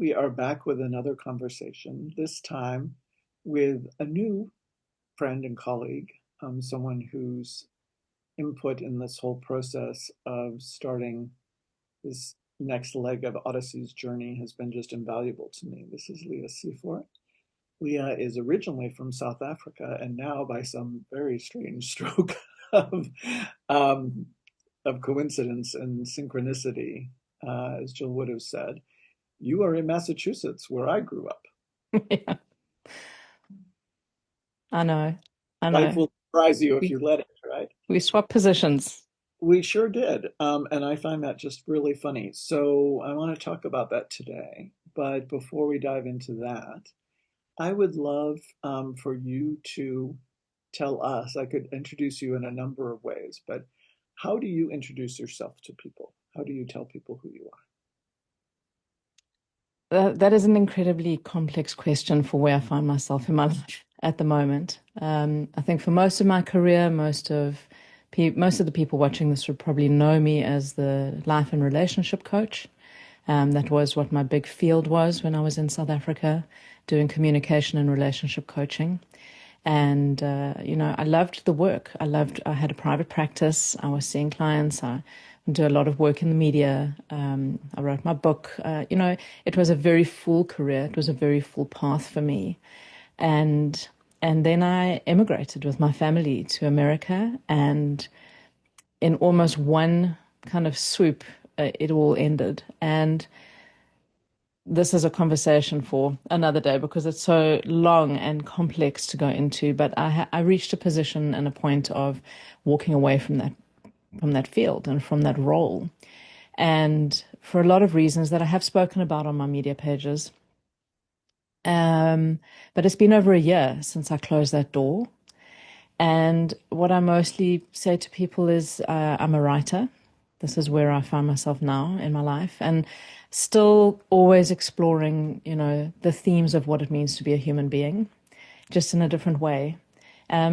we are back with another conversation, this time with a new friend and colleague, someone whose input in this whole process of starting this next leg of Odyssey's journey has been just invaluable to me. This is Leah Sefor. Leah is originally from South Africa, and now, by some very strange stroke of, um, of coincidence and synchronicity, as Jill would have said, you are in Massachusetts, where I grew up. Yeah, I know. I Life know. will surprise you if We you let it, right? we swap positions. We sure did. And I find that just really funny. So I want to talk about that today. But before we dive into that, I would love for you to tell us. I could introduce you in a number of ways, but how do you introduce yourself to people? How do you tell people who you That is an incredibly complex question for where I find myself in my life at the moment. I think for most of my career, most of the people watching this would probably know me as the life and relationship coach. That was what my big field was when I was in South Africa, doing communication and relationship coaching. And I loved the work. I had a private practice. I was seeing clients. I do a lot of work in the media. I wrote my book. It was a very full career. It was a very full path for me. And and then I emigrated with my family to America, and in almost one kind of swoop, it all ended. And this is a conversation for another day because it's so long and complex to go into. But I reached a position and a point of walking away from that field and from that role, and for a lot of reasons that I have spoken about on my media pages. But it's been over a year since I closed that door. And what I mostly say to people is I'm a writer. This is where I find myself now in my life, and still always exploring, the themes of what it means to be a human being, just in a different way.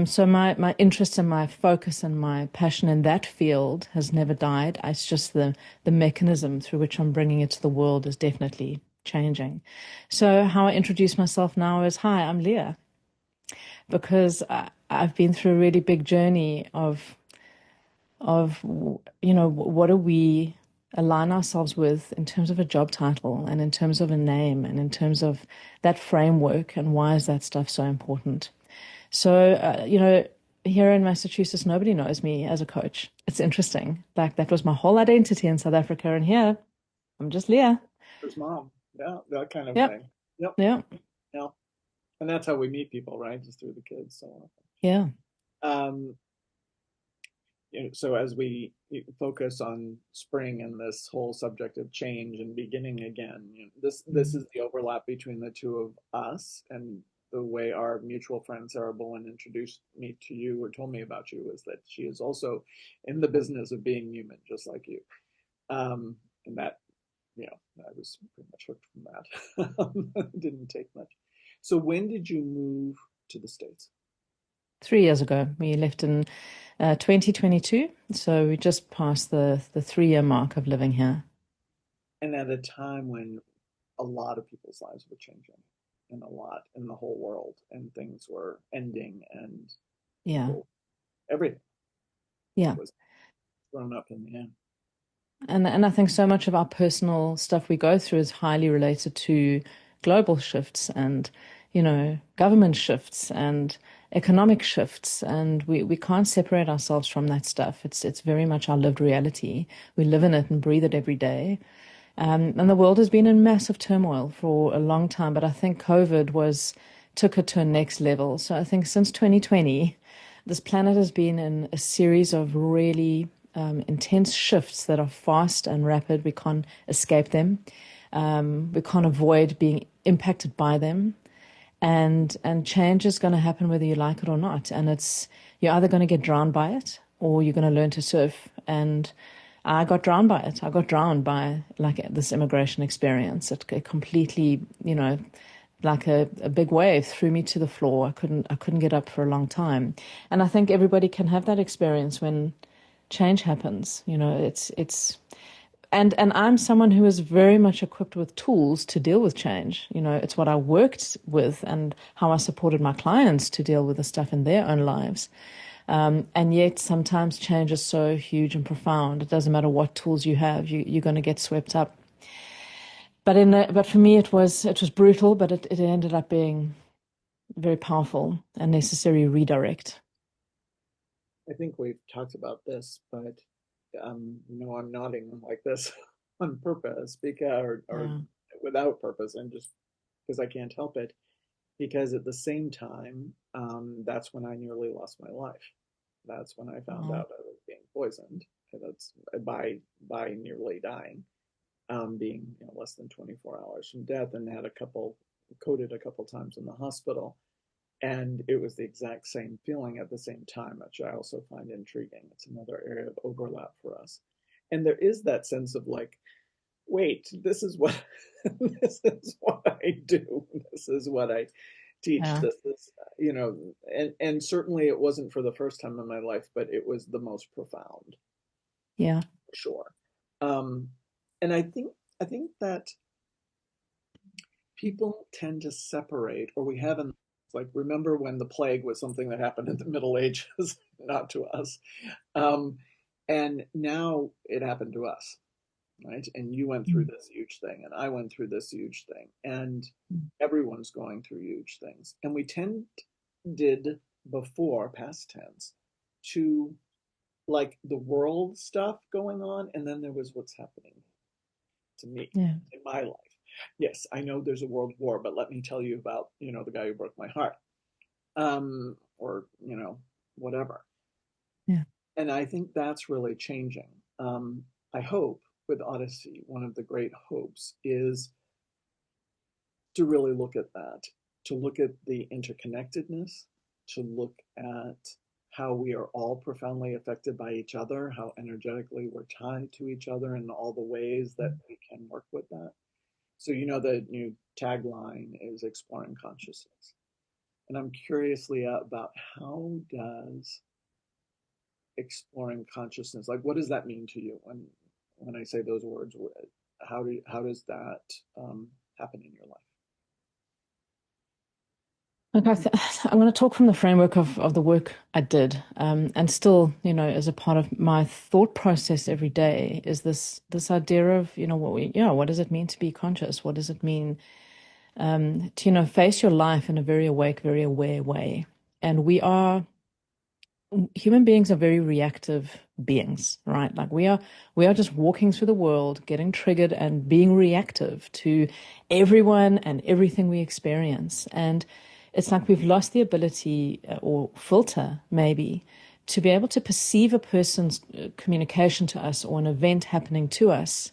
So my interest and my focus and my passion in that field has never died. It's just the mechanism through which I'm bringing it to the world is definitely changing. So how I introduce myself now is, hi, I'm Leah, because I've been through a really big journey of what do we align ourselves with in terms of a job title and in terms of a name and in terms of that framework, and why is that stuff so important? So here in Massachusetts, nobody knows me as a coach. It's interesting. Like, that was my whole identity in South Africa, and here I'm just Leah. are. Mom. Yeah, that kind of Yep. thing. Yep. Yeah. Yeah. And that's how we meet people, right? Just through the kids. So, Yeah. um, so as we focus on spring and this whole subject of change and beginning again, this Mm. is the overlap between the two of us, and the way our mutual friend Sarah Bowen introduced me to you or told me about you was that she is also in the business of being human, just like you. And that, I was pretty much hooked from that. It didn't take much. So when did you move to the States? 3 years ago, we left in 2022. So we just passed the 3 year mark of living here. And at a time when a lot of people's lives were changing, and a lot in the whole world, and things were ending, and Yeah. people, everything Yeah. was thrown up in the air. And I think so much of our personal stuff we go through is highly related to global shifts and, government shifts and economic shifts. And we can't separate ourselves from that stuff. It's very much our lived reality. We live in it and breathe it every day. And the world has been in massive turmoil for a long time, but I think COVID took it to a next level. So I think since 2020, this planet has been in a series of really intense shifts that are fast and rapid. We can't escape them. We can't avoid being impacted by them. And change is going to happen whether you like it or not. And you're either going to get drowned by it or you're going to learn to surf. And I got drowned by it. I got drowned by like this immigration experience. It completely, like a big wave threw me to the floor. I couldn't get up for a long time. And I think everybody can have that experience when change happens. It's and I'm someone who is very much equipped with tools to deal with change. You know, it's what I worked with and how I supported my clients to deal with the stuff in their own lives. And yet sometimes change is so huge and profound. It doesn't matter what tools you have, you're going to get swept up. But for me, it was brutal, but it ended up being very powerful and necessary redirect. I think we've talked about this, but I'm nodding like this on purpose or Yeah. without purpose, and just because I can't help it. Because at the same time, that's when I nearly lost my life. That's when I found Wow. out I was being poisoned. That's by nearly dying, being less than 24 hours from death, and had a couple coded a couple times in the hospital. And it was the exact same feeling at the same time, which I also find intriguing. It's another area of overlap for us. And there is that sense of like, wait, this is what this is what I do. This is what I teach. Yeah. This is, and certainly it wasn't for the first time in my life, but it was the most profound, Yeah. for sure. Um, and I think that people tend to separate, or we haven't, like, remember when the plague was something that happened in the Middle Ages, not to us. Um, and now it happened to us, right? And you went through Mm. this huge thing, and I went through this huge thing, and everyone's going through huge things. And we did before, past tense, to like the world stuff going on, and then there was what's happening to me Yeah. in my life. Yes, I know there's a world war, but let me tell you about, the guy who broke my heart. Or, whatever. Yeah. And I think that's really changing. I hope with Odyssey, one of the great hopes is to really look at that, to look at the interconnectedness, to look at how we are all profoundly affected by each other, how energetically we're tied to each other, and all the ways that we can work with that. So, the new tagline is exploring consciousness. And I'm curiously about how does exploring consciousness, like, what does that mean to you when I say those words? How does that happen in your life? Look, I'm going to talk from the framework of the work I did, and still, as a part of my thought process every day is this idea of, what does it mean to be conscious? What does it mean to, face your life in a very awake, very aware way? And human beings are very reactive beings, right? Like we are just walking through the world, getting triggered and being reactive to everyone and everything we experience. And it's like we've lost the ability or filter maybe to be able to perceive a person's communication to us or an event happening to us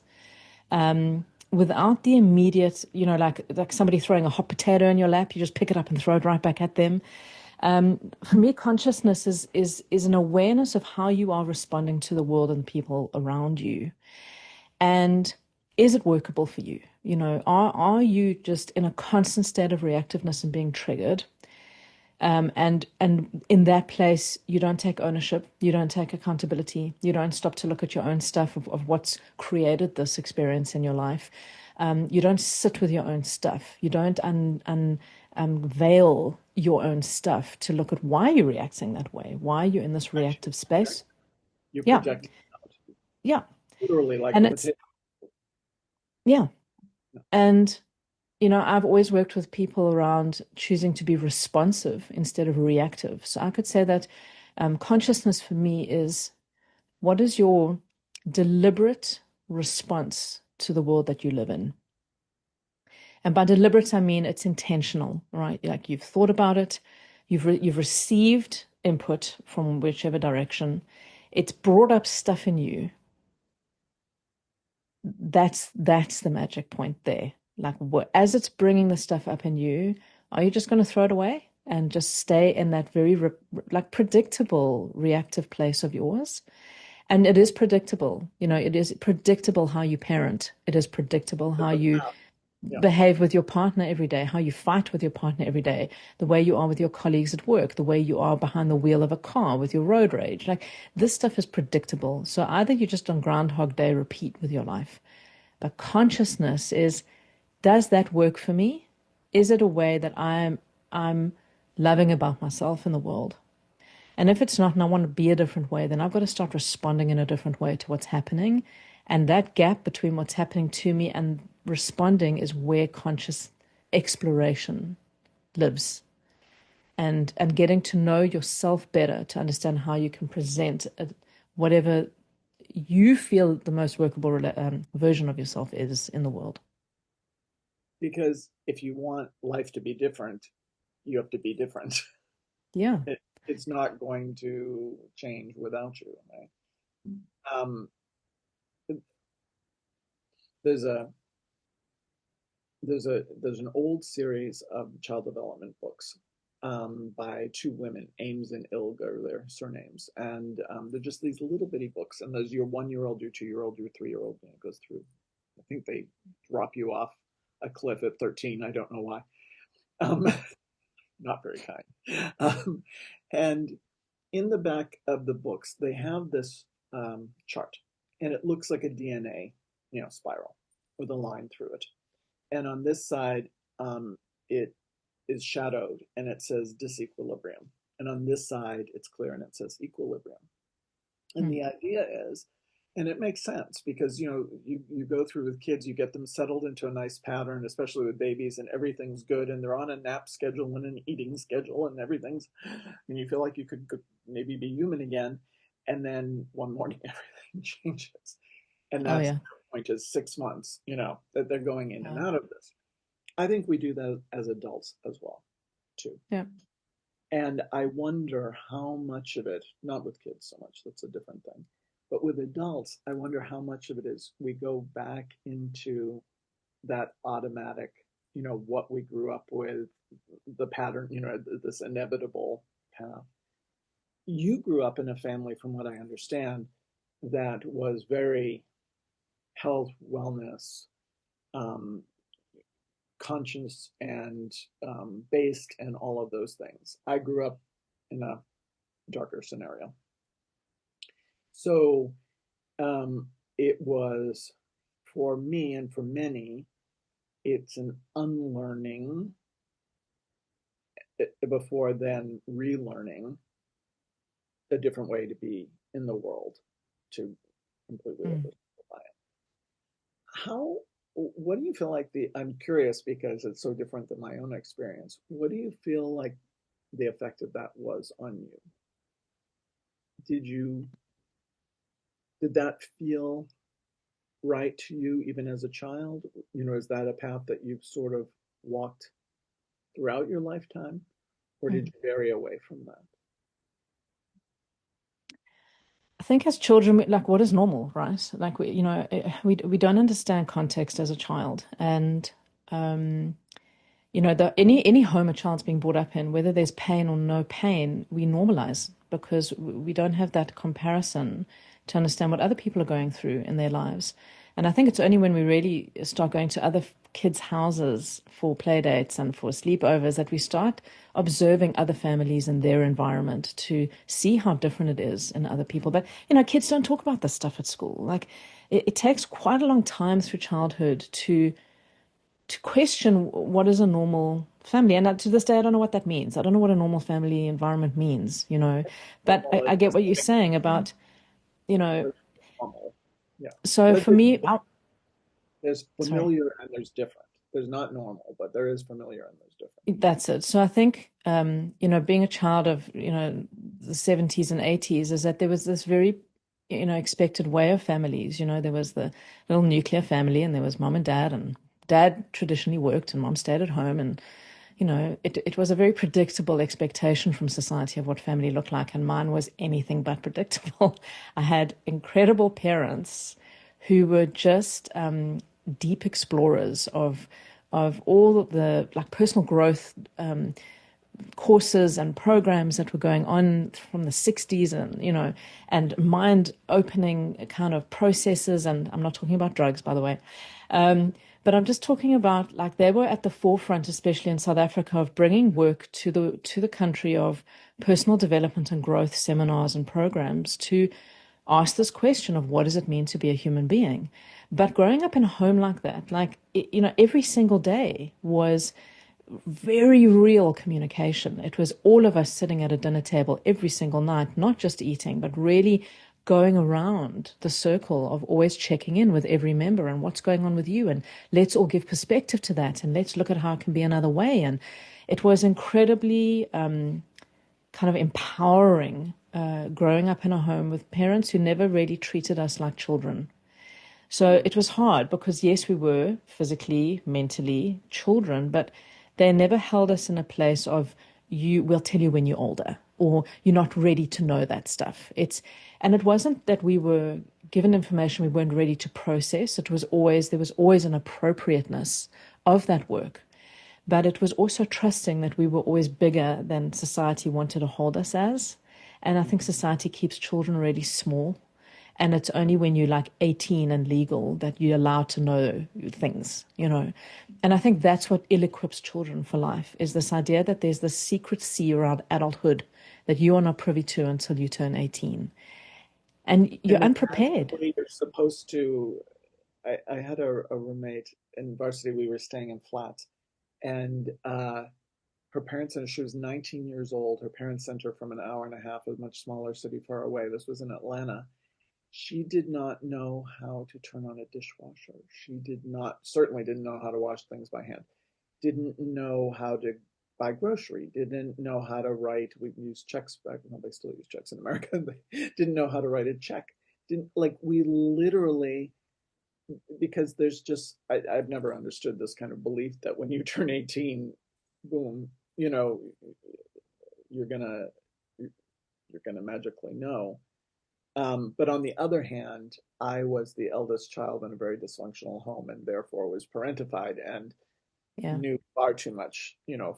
without the immediate, like somebody throwing a hot potato in your lap, you just pick it up and throw it right back at them. For me, consciousness is an awareness of how you are responding to the world and the people around you. And is it workable for you? Are you just in a constant state of reactiveness and being triggered? And in that place, you don't take ownership, you don't take accountability, you don't stop to look at your own stuff of what's created this experience in your life. You don't sit with your own stuff. You don't unveil your own stuff to look at why you're reacting that way, why you're in this Actually, reactive space. you're Yeah, projecting out, yeah. literally like a And it's, potato. yeah. And, I've always worked with people around choosing to be responsive instead of reactive. So I could say that consciousness for me is what is your deliberate response to the world that you live in? And by deliberate, I mean it's intentional, right? Like you've thought about it, you've received input from whichever direction. It's brought up stuff in you. That's the magic point there. Like as it's bringing the stuff up in you, are you just going to throw it away and just stay in that very like predictable reactive place of yours? And it is predictable. It is predictable how you parent. It is predictable how you, Profound. Yeah. behave with your partner every day, how you fight with your partner every day, the way you are with your colleagues at work, the way you are behind the wheel of a car with your road rage. Like this stuff is predictable. So either you're just on Groundhog Day repeat with your life, but consciousness is, does that work for me? Is it a way that I'm loving about myself in the world? And if it's not, and I want to be a different way, then I've got to start responding in a different way to what's happening. And that gap between what's happening to me and responding is where conscious exploration lives. And getting to know yourself better to understand how you can present whatever you feel the most workable version of yourself is in the world. Because if you want life to be different, you have to be different. Yeah. It's not going to change without you. Right? Um, there's a there's an old series of child development books by two women, Ames and Ilga are their surnames, and they're just these little bitty books. And there's your 1 year old, your 2 year old, your 3 year old, and it goes through. I think they drop you off a cliff at 13. I don't know why. Um, not very kind. And in the back of the books, they have this chart, and it looks like a DNA, spiral with a line through it. And on this side, it is shadowed, and it says disequilibrium. And on this side, it's clear, and it says equilibrium. And Mm. the idea is, and it makes sense because you go through with kids, you get them settled into a nice pattern, especially with babies, and everything's good, and they're on a nap schedule and an eating schedule, and everything's, and you feel like you could maybe be human again, and then one morning everything changes, and Oh, that's yeah. the point is 6 months, that they're going in and Yeah. out of this. I think we do that as adults as well, too. Yeah. And I wonder how much of it, not with kids so much, that's a different thing, but with adults, I wonder how much of it is we go back into that automatic, what we grew up with, the pattern, this inevitable path. You grew up in a family, from what I understand, that was very health, wellness, um, conscious, and based, and all of those things. I grew up in a darker scenario. So it was, for me and for many, it's an unlearning before then relearning a different way to be in the world, to completely Mm. oversimplify it. What do you feel like I'm curious because it's so different than my own experience. What do you feel like the effect of that was on you? Did you, did that feel right to you even as a child? Is that a path that you've sort of walked throughout your lifetime, or did Mm. you vary away from that? I think as children, like what is normal, right? Like we don't understand context as a child, and um, any home a child's being brought up in, whether there's pain or no pain, we normalize because we don't have that comparison to understand what other people are going through in their lives. And I think it's only when we really start going to other kids' houses for play dates and for sleepovers that we start observing other families and their environment to see how different it is in other people. But, kids don't talk about this stuff at school. Like it takes quite a long time through childhood to question what is a normal family. And to this day, I don't know what that means. I don't know what a normal family environment means. But Normal I get is what you're saying about, you know, normal. Yeah. so But for me, there's sorry, familiar and there's different. There's not normal, but there is familiar and there's different. that's it. So I think, being a child of, the 70s and 80s is that there was this very, expected way of families. There was the little nuclear family and there was mom and dad traditionally worked and mom stayed at home. And it was a very predictable expectation from society of what family looked like, and mine was anything but predictable. I had incredible parents who were just deep explorers of all of the like personal growth courses and programs that were going on from the 60s, and mind opening kind of processes. And I'm not talking about drugs, by the way. But I'm just talking about like they were at the forefront, especially in South Africa, of bringing work to the country of personal development and growth seminars and programs to ask this question of what does it mean to be a human being. But growing up in a home like that, like every single day was very real communication. It was all of us sitting at a dinner table every single night, not just eating, but really going around the circle of always checking in with every member and what's going on with you. And let's all give perspective to that. And let's look at how it can be another way. And it was incredibly kind of empowering growing up in a home with parents who never really treated us like children. So it was hard because, yes, we were physically, mentally children, but they never held us in a place of, we'll tell you when you're older, or you're not ready to know that stuff. And it wasn't that we were given information we weren't ready to process. There was always an appropriateness of that work. But it was also trusting that we were always bigger than society wanted to hold us as. And I think society keeps children really small. And it's only when you're like 18 and legal that you're allowed to know things. And I think that's what ill-equips children for life, is this idea that there's this secret sea around adulthood that you are not privy to until you turn 18. And And you're then unprepared. magically you're supposed to. I had a roommate in varsity. We were staying in flats, and her parents, and she was 19 years old. Her parents sent her from an hour and a half, a much smaller city far away. This was in Atlanta. She did not know how to turn on a dishwasher. She certainly didn't know how to wash things by hand. Didn't know how to buy grocery. Didn't know how to write. We used checks back. Well, they still use checks in America. They didn't know how to write a check. Didn't like we literally, because there's just I've never understood this kind of belief that when you turn 18, boom, you know, you're gonna you're gonna magically know. But on the other hand, I was the eldest child in a very dysfunctional home and therefore was parentified and Yeah. knew far too much,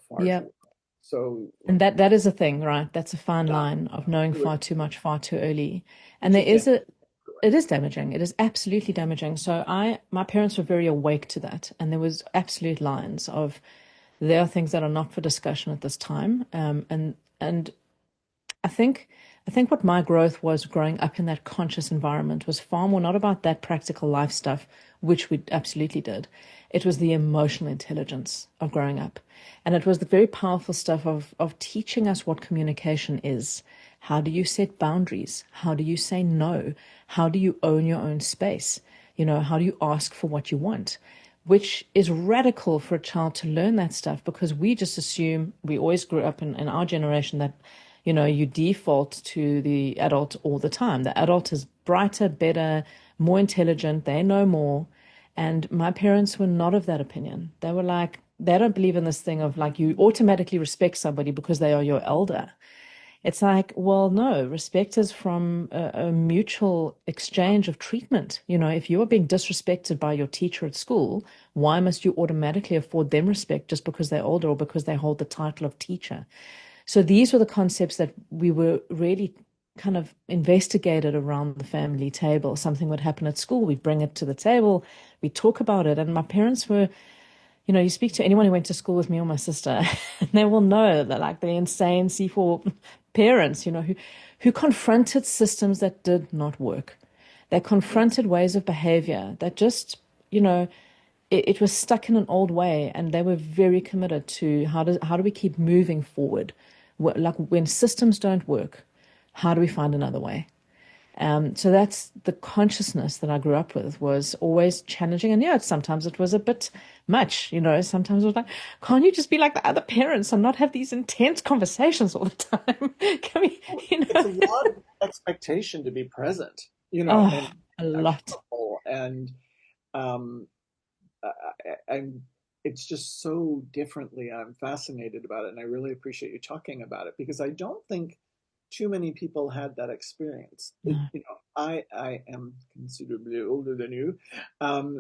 far Yeah. too. So And that is a thing, right? That's a fine yeah, line of knowing it was, far too much, far too early. And which there is is damaging. it is damaging. It is absolutely damaging. So my parents were very awake to that. And there was absolute lines of there are things that are not for discussion at this time. And I think I think what my growth was growing up in that conscious environment was far more not about that practical life stuff, which we absolutely did. It was the emotional intelligence of growing up. And it was the very powerful stuff of teaching us what communication is. How do you set boundaries? How do you say no? How do you own your own space? How do you ask for what you want? Which is radical for a child to learn that stuff because we just assume we always grew up in our generation that you default to the adult all the time. The adult is brighter, better, more intelligent, they know more. And my parents were not of that opinion. They were like, they don't believe in this thing of like you automatically respect somebody because they are your elder. It's like, well, no, respect is from a mutual exchange of treatment. If you are being disrespected by your teacher at school, why must you automatically afford them respect just because they're older or because they hold the title of teacher? So these were the concepts that we were really kind of investigated around the family table. Something would happen at school, we'd bring it to the table, we'd talk about it. And my parents were, you speak to anyone who went to school with me or my sister, and they will know that like the insane C4 parents, who confronted systems that did not work. They confronted ways of behavior that just, it was stuck in an old way, and they were very committed to how do we keep moving forward? Like when systems don't work, how do we find another way? So that's the consciousness that I grew up with was always challenging. And yeah, sometimes it was a bit much, sometimes it was like, can't you just be like the other parents and not have these intense conversations all the time? Can we, It's a lot of expectation to be present, oh, and a lot. accountable, and um, I'm. It's just so differently. I'm fascinated about it, and I really appreciate you talking about it because I don't think too many people had that experience. No. I am considerably older than you,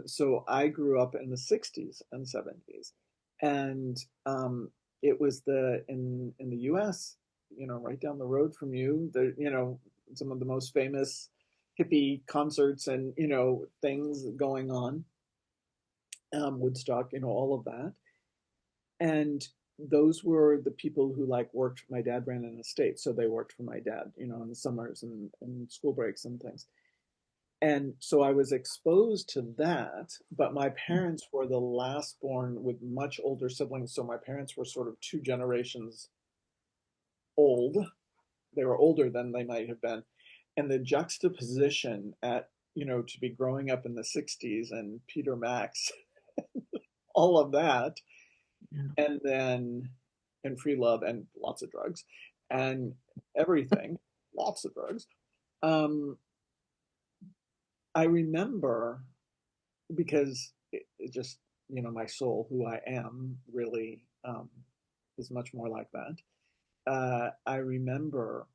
so I grew up in the '60s and '70s, and it was in the U.S. Right down the road from you, some of the most famous hippie concerts and things going on, Woodstock, all of that. And those were the people who like worked. My dad ran an estate, so they worked for my dad, in the summers and school breaks and things. And so I was exposed to that, but my parents were the last born with much older siblings. So my parents were sort of two generations old. They were older than they might have been. And the juxtaposition to be growing up in the 60s and Peter Max, all of that, Yeah. and then, and free love and lots of drugs and everything, lots of drugs. Um, I remember because it just, my soul, who I am, really is much more like that. I remember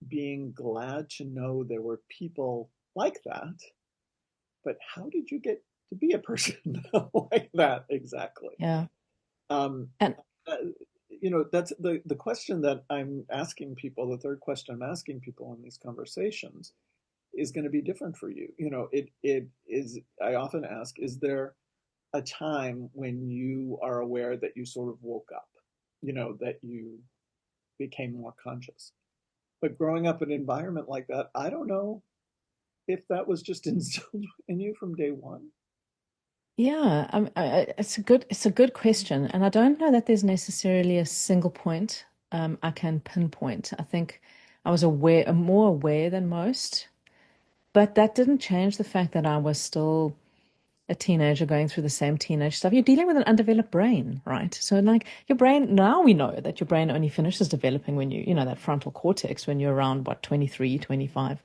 being glad to know there were people like that, but how did you get to be a person like that exactly? Yeah. Um, And uh, that's the question that I'm asking people. The third question I'm asking people in these conversations is going to be different for you. It is. I often ask, is there a time when you are aware that you sort of woke up, that you became more conscious? But growing up in an environment like that, I don't know if that was just instilled in you from day one. yeah, it's a good question, and I don't know that there's necessarily a single point I can pinpoint. I think I was more aware than most, but that didn't change the fact that I was still a teenager going through the same teenage stuff. You're dealing with an undeveloped brain, right? So like your brain, now we know that your brain only finishes developing when that frontal cortex when you're around what, 23, 25.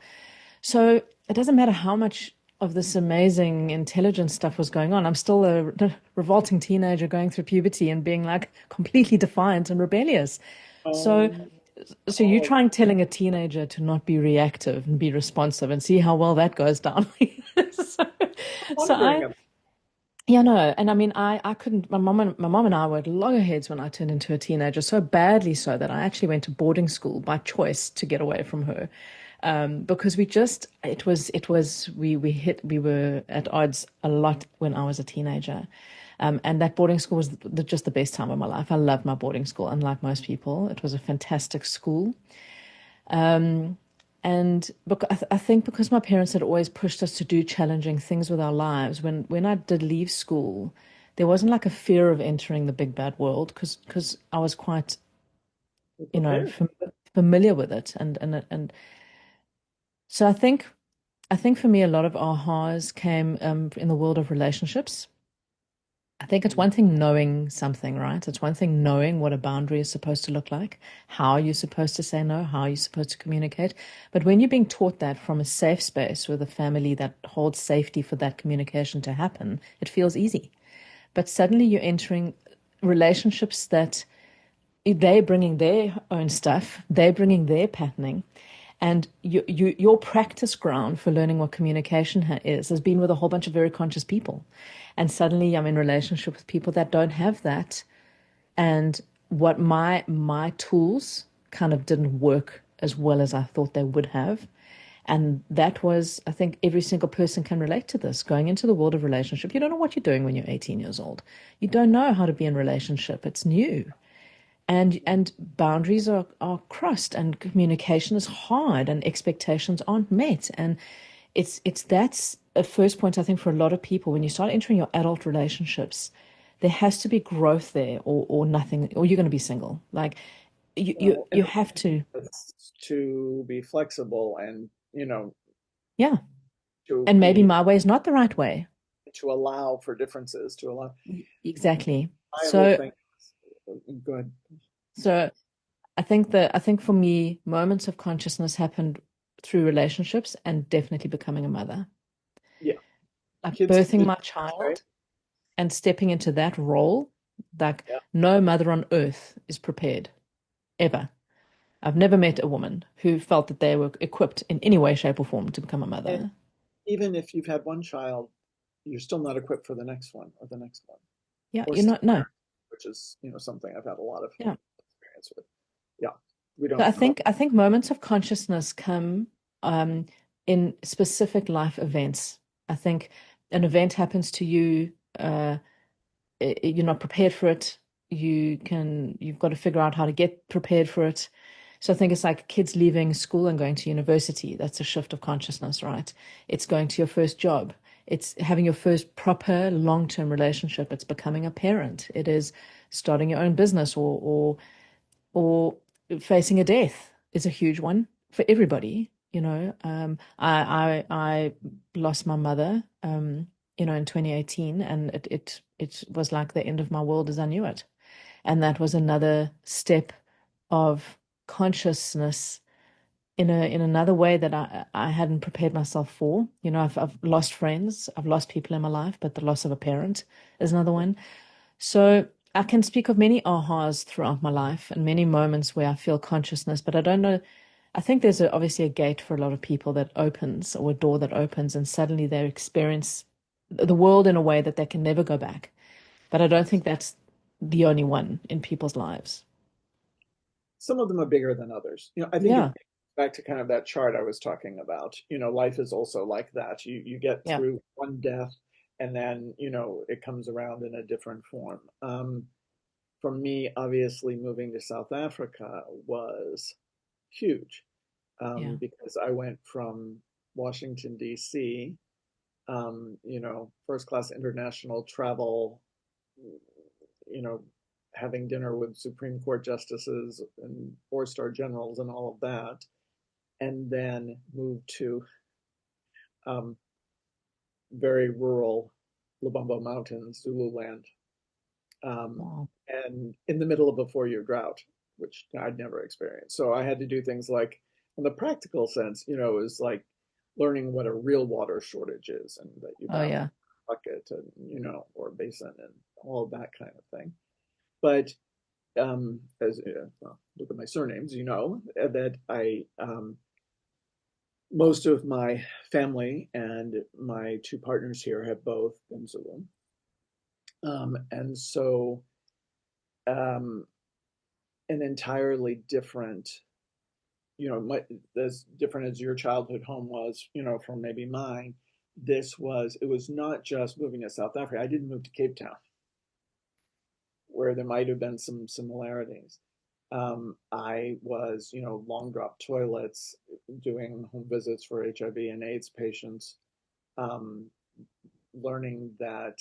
So it doesn't matter how much of this amazing intelligence stuff was going on. I'm still a revolting teenager going through puberty and being like completely defiant and rebellious. So Um, so you all of trying telling a teenager to not be reactive and be responsive and see how well that goes down. so, so wondering I about. yeah, no, and I mean, I couldn't. My mom and I were at loggerheads when I turned into a teenager, so badly so that I actually went to boarding school by choice to get away from her, because we were at odds a lot when I was a teenager, and that boarding school was just the best time of my life. I loved my boarding school, unlike most people. It was a fantastic school. And I think because my parents had always pushed us to do challenging things with our lives, when I did leave school, there wasn't like a fear of entering the big bad world because I was quite, We're you know, prepared. familiar with it. And so I think for me, a lot of ahas came in the world of relationships. I think it's Mm. one thing knowing something, right? It's one thing knowing what a boundary is supposed to look like, how you're supposed to say no, how you're supposed to communicate. But when you're being taught that from a safe space with a family that holds safety for that communication to happen, it feels easy. But suddenly you're entering relationships that they're bringing their own stuff, they're bringing their patterning. And your practice ground for learning what communication is has been with a whole bunch of very conscious people. And suddenly I'm in relationship with people that don't have that. And what my tools kind of didn't work as well as I thought they would have. And that was, I think every single person can relate to this. Going into the world of relationship, you don't know what you're doing when you're 18 years old. You don't know how to be in relationship. It's new, and boundaries are crossed, and communication is hard, and expectations aren't met. And that's a first point, I think, for a lot of people. When you start entering your adult relationships, there has to be growth there, or nothing, or you're going to be single. Like you you Well, you and have to. it's to be flexible and, Yeah, to and maybe be my way is not the right way. to allow for differences, to allow. Exactly. My whole So thing. Good. so I think for me, moments of consciousness happened through relationships and definitely becoming a mother. Yeah. Like Kids birthing teach, my right? child and stepping into that role, like Yeah. no mother on earth is prepared ever. I've never met a woman who felt that they were equipped in any way, shape, or form to become a And mother. even if you've had one child, you're still not equipped for the next one or the next one, Yeah, or you're step not, no. parent, which is, something I've had a lot of Yeah. experience with. Yeah. We So don't I think moments of consciousness come in specific life events. I think an event happens to you. uh, you're not prepared for it. You've got to figure out how to get prepared for it. So I think it's like kids leaving school and going to university. That's a shift of consciousness, right? It's going to your first job. It's having your first proper long-term relationship. It's becoming a parent. It is starting your own business or facing a death is a huge one for everybody. I lost my mother, in 2018, and it was like the end of my world as I knew it. And that was another step of consciousness in another way that I hadn't prepared myself for. I've lost friends, I've lost people in my life, but the loss of a parent is another one. So I can speak of many ahas throughout my life and many moments where I feel consciousness, but I don't know. I think there's obviously a gate for a lot of people that opens, or a door that opens, and suddenly they experience the world in a way that they can never go back. But I don't think that's the only one in people's lives. Some of them are bigger than others. I think Yeah, it back to kind of that chart I was talking about. Life is also like that. You get yeah, through one death, and then it comes around in a different form. For me, obviously, moving to South Africa was huge, yeah. because I went from Washington, D.C., first class international travel, you know, having dinner with Supreme Court justices and four-star generals and all of that, and then moved to um, very rural Lubumbo Mountains, Zululand, um, Wow. and in the middle of a 4-year drought, which I'd never experienced. So I had to do things like, in the practical sense, it was like learning what a real water shortage is, and that you Oh bath yeah. bucket and or basin and all of that kind of thing. But as well, look at my surnames, that I most of my family and my two partners here have both been Zulu, and so um, an entirely different, as different as your childhood home was, from maybe mine. It was not just moving to South Africa. I didn't move to Cape Town, where there might have been some similarities. I was, long drop toilets, doing home visits for HIV and AIDS patients, um, learning that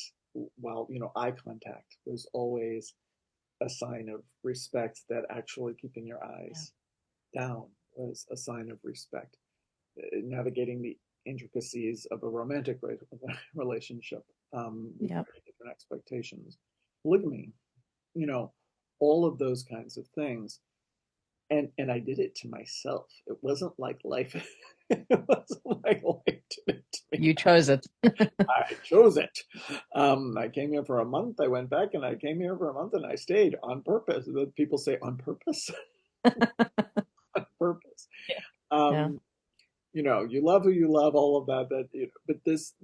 while, eye contact was always a sign of respect, that actually keeping your Yeah. eyes down was a sign of respect. Navigating the intricacies of a romantic relationship, with Yeah. very different expectations, polygamy, you know, all of those kinds of things. And I did it to myself. It wasn't like life. It wasn't like life did it to me. You chose it. I chose it. I came here for a month. I went back, and I came here for a month, and I stayed on purpose. People say on purpose, on purpose. Yeah. Yeah. Um, you love who you love, all of that. But this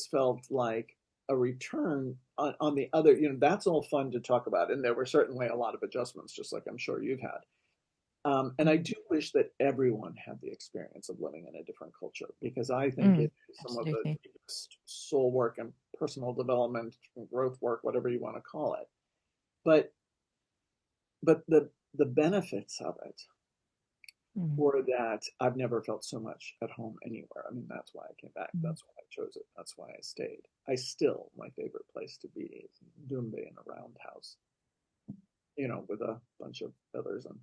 felt like a return on the other. That's all fun to talk about, and there were certainly a lot of adjustments, just like I'm sure you've had. And I Mm. do wish that everyone had the experience of living in a different culture, because I think Mm. it is some of the Absolutely. deepest soul work and personal development, growth work, whatever you want to call it. But the benefits of it Mm. were that I've never felt so much at home anywhere. I mean, that's why I came back. Mm. That's why I chose it. That's why I stayed. My favorite place to be is Doombe in a roundhouse, with a bunch of feathers and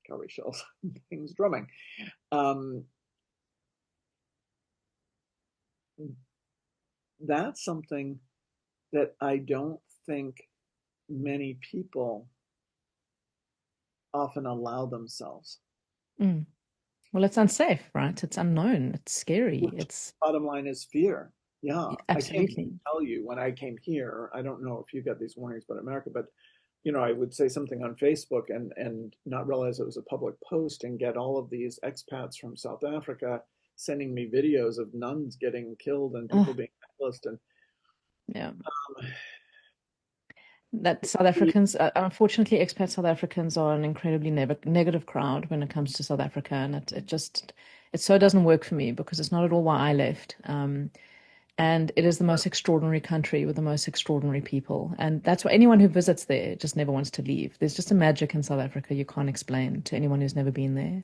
cowrie shells and things drumming. Um, that's something that I don't think many people often allow themselves. Mm. Well, it's unsafe, right? It's unknown. It's scary. Which, It's bottom line, is fear. Yeah, I can't even absolutely. tell you, when I came here. I don't know if you got these warnings about America, but I would say something on Facebook, and not realize it was a public post, and get all of these expats from South Africa sending me videos of nuns getting killed and people Oh, being necklaced. And yeah. um, That South Africans, unfortunately, expat South Africans are an incredibly negative crowd when it comes to South Africa, and it so doesn't work for me because it's not at all why I left. And it is the most extraordinary country with the most extraordinary people. And that's why anyone who visits there just never wants to leave. There's just a magic in South Africa you can't explain to anyone who's never been there.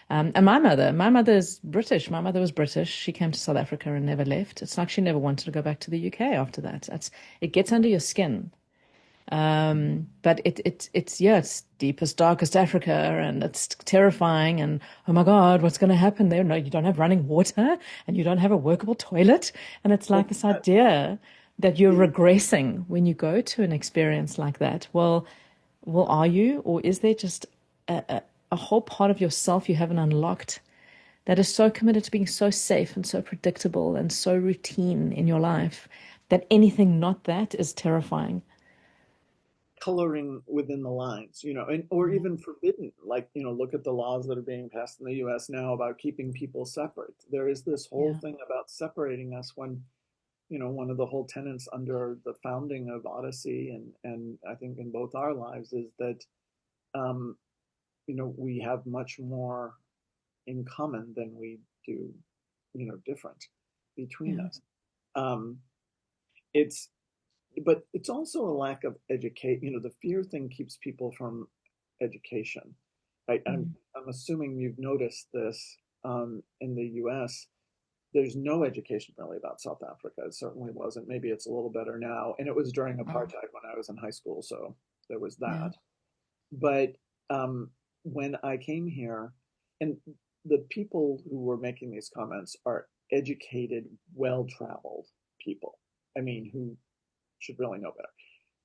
And my mother is British. My mother was British. She came to South Africa and never left. It's like she never wanted to go back to the UK after that. It gets under your skin. But it's yeah, it's deepest, darkest Africa, and it's terrifying. And oh my God, what's going to happen there? No, you don't have running water, and you don't have a workable toilet, and it's Well, like this idea that you're the regressing when you go to an experience like that. Well, are you, or is there just a whole part of yourself you haven't unlocked that is so committed to being so safe and so predictable and so routine in your life that anything not that is terrifying? coloring within the lines, and or Yeah. even forbidden. Like, look at the laws that are being passed in the US now about keeping people separate. There is this whole Yeah. thing about separating us when, one of the whole tenets under the founding of Odyssey and I think in both our lives is that um, we have much more in common than we do, different between Yeah. us. Um, it's but it's also a lack of educate. The fear thing keeps people from education. Mm. I'm assuming you've noticed this in the U.S. There's no education really about South Africa. It certainly wasn't. Maybe it's a little better now. And it was during Oh, apartheid when I was in high school, so there was yeah. that. But when I came here, and the people who were making these comments are educated, well-traveled people. I mean, who should really know better.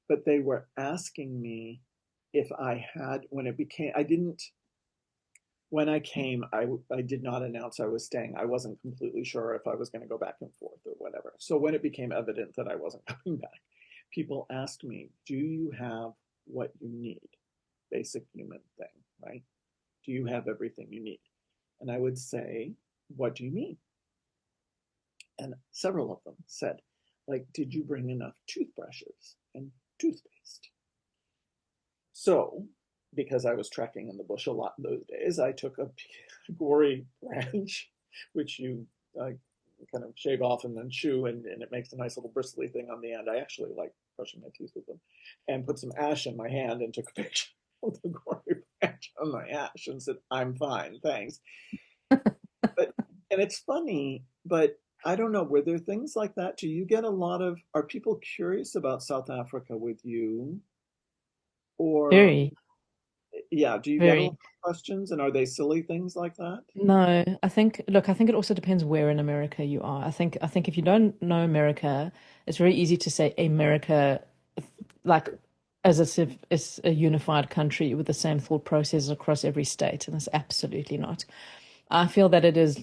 But they were asking me if I had, when it became, I didn't, when I came, I did not announce I was staying. I wasn't completely sure if I was going to go back and forth or whatever. So when it became evident that I wasn't coming back, people asked me, do you have what you need? Basic human thing, right? Do you have everything you need? And I would say, what do you mean? And several of them said, like, did you bring enough toothbrushes and toothpaste? So, because I was trekking in the bush a lot in those days, I took a gory branch, which you kind of shave off and then chew, and it makes a nice little bristly thing on the end. I actually like brushing my teeth with them, and put some ash in my hand and took a picture of the gory branch on my ash and said, "I'm fine, thanks." But and it's funny, but I don't know, were there things like that? Do you get a lot of, are people curious about South Africa with you? Or Very, yeah, do you get a lot very. of questions and are they silly things like that? No, look, I think it also depends where in America you are. I think if you don't know America, it's very easy to say America like as if it's a unified country with the same thought processes across every state, and it's absolutely not. I feel that it is,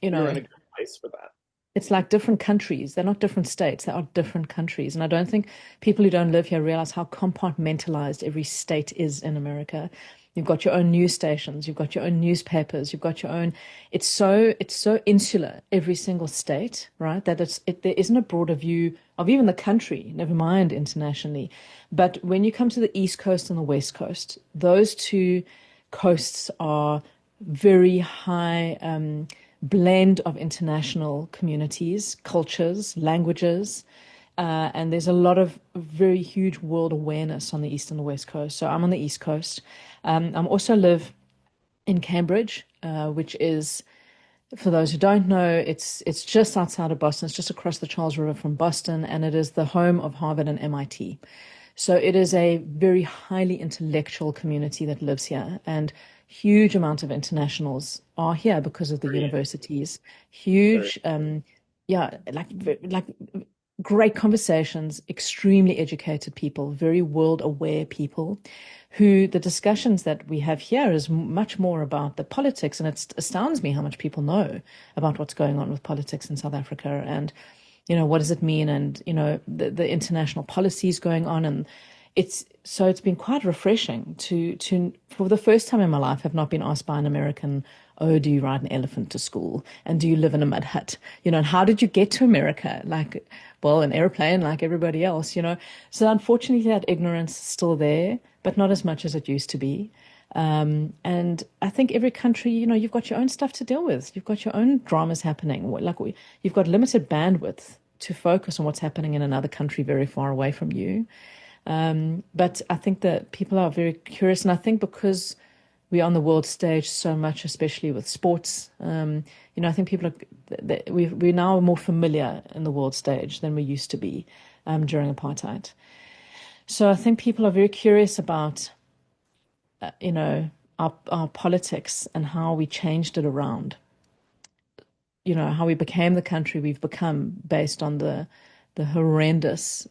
you You're in know, a good place for that. it's like different countries. They're not different states, they are different countries. And I don't think people who don't live here realize how compartmentalized every state is in America. You've got your own news stations, you've got your own newspapers, you've got your own, it's so insular, every single state, right? That there isn't a broader view of even the country, never mind internationally. But when you come to the East Coast and the West Coast, those two coasts are very high blend of international communities, cultures, languages, and there's a lot of very huge world awareness on the East and the West Coast. So I'm on the East Coast. I'm also live in Cambridge, which is, for those who don't know, it's just outside of Boston. It's just across the Charles River from Boston, and it is the home of Harvard and MIT. So it is a very highly intellectual community that lives here, and huge amount of internationals are here because of the Very, universities. very. Huge, yeah, like great conversations, extremely educated people, very world aware people, who the discussions that we have here is much more about the politics, and it astounds me how much people know about what's going on with politics in South Africa and what does it mean, and the international policies going on. And it's been quite refreshing to for the first time in my life have not been asked by an American, oh, do you ride an elephant to school, and do you live in a mud hut, and how did you get to America? Like, well, an airplane like everybody else. So unfortunately that ignorance is still there, but not as much as it used to be. And I think every country, you've got your own stuff to deal with. You've got your own dramas happening. You've got limited bandwidth to focus on what's happening in another country very far away from you. But I think that people are very curious, and I think because we're on the world stage so much, especially with sports, I think people we're now more familiar in the world stage than we used to be during apartheid. So I think people are very curious about our politics and how we changed it around. How we became the country we've become based on the horrendous,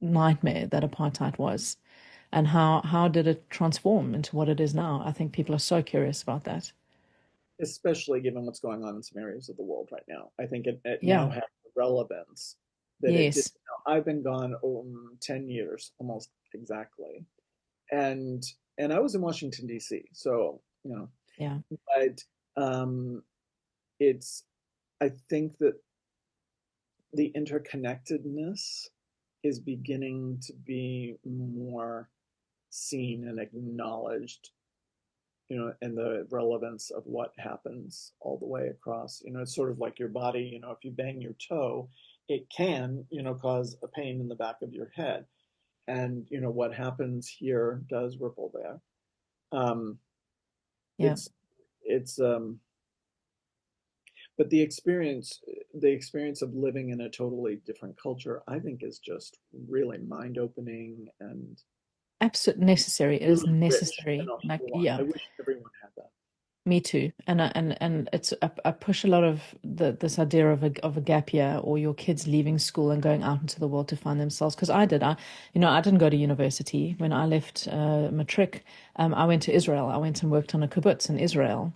nightmare that apartheid was, and how did it transform into what it is now. I think people are so curious about that. Especially given what's going on in some areas of the world right now. I think it now Yeah. has relevance that it did. Yes. I've been gone 10 years almost exactly. And I was in Washington D.C. So, Yeah. but it's I think that the interconnectedness is beginning to be more seen and acknowledged, and the relevance of what happens all the way across. It's sort of like your body, if you bang your toe, it can, cause a pain in the back of your head. And, what happens here does ripple there. Um, Yeah. it's, it's, but the experience of living in a totally different culture, I think is just really mind opening and Absolutely necessary. It is really rich in necessary. a Like, whole lot. yeah. I wish everyone had that. Me too. And it's I push a lot of this idea of a gap year, or your kids leaving school and going out into the world to find themselves. Because I didn't go to university when I left matric. I went to Israel. I went and worked on a kibbutz in Israel.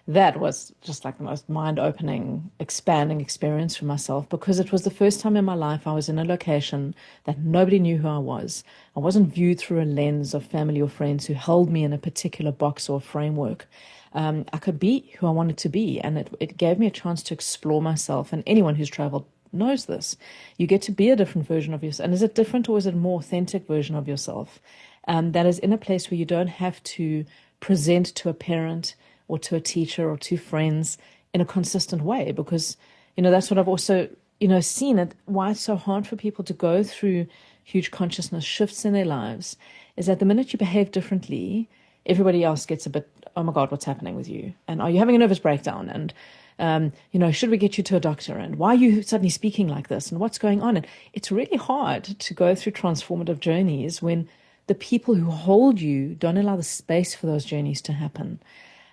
That was just like the most mind-opening, expanding experience for myself, because it was the first time in my life I was in a location that nobody knew who I was. I wasn't viewed through a lens of family or friends who held me in a particular box or framework. I could be who I wanted to be, and it gave me a chance to explore myself. And anyone who's traveled knows this. You get to be a different version of yourself. And is it different, or is it a more authentic version of yourself? That is in a place where you don't have to present to a parent or to a teacher or to friends in a consistent way, because that's what I've also seen it, why it's so hard for people to go through huge consciousness shifts in their lives, is that the minute you behave differently, everybody else gets a bit, oh my God, what's happening with you? And are you having a nervous breakdown? And, should we get you to a doctor? And why are you suddenly speaking like this? And what's going on? And it's really hard to go through transformative journeys when the people who hold you don't allow the space for those journeys to happen,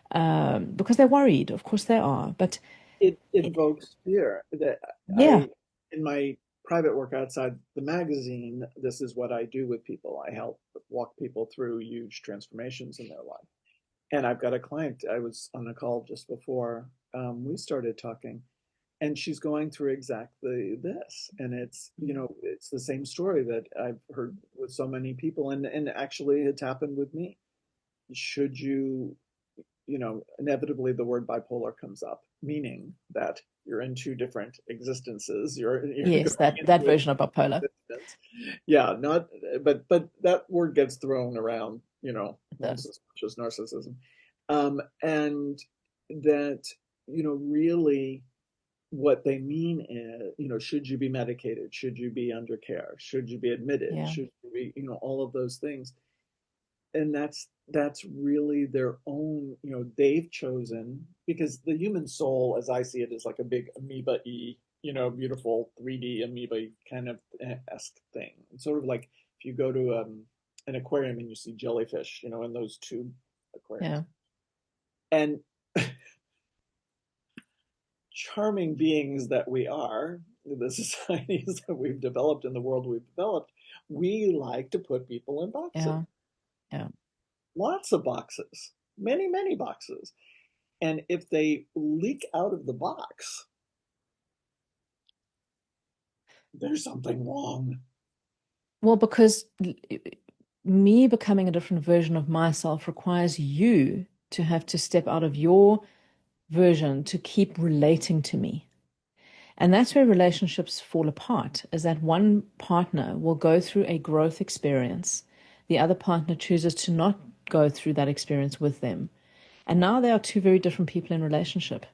because they're worried. Of course they are. But It invokes fear. That yeah, I, in my private work outside the magazine, this is what I do with people. I help walk people through huge transformations in their life. And I've got a client. I was on a call just before we started talking, and she's going through exactly this. And it's the same story that I've heard with so many people, and actually it's happened with me. Should you Inevitably the word bipolar comes up, meaning that you're in two different existences. You're yes, going that into a version of different bipolar. existence. Yeah, not, but that word gets thrown around, It almost does. as much as narcissism. And that, really what they mean is, should you be medicated? Should you be under care? Should you be admitted? Yeah, Should you be, all of those things. And that's really their own, they've chosen, because the human soul, as I see it, is like a big amoeba-y, beautiful 3D amoeba kind of esque thing. It's sort of like if you go to an aquarium and you see jellyfish, in those tube aquariums. yeah, And charming beings that we are, the societies that we've developed in the world we've developed, we like to put people in boxes, yeah, yeah. lots of boxes, many, many boxes. And if they leak out of the box, there's something wrong. Well, because me becoming a different version of myself requires you to have to step out of your version to keep relating to me. And that's where relationships fall apart, is that one partner will go through a growth experience. The other partner chooses to not go through that experience with them. And now they are two very different people in relationship.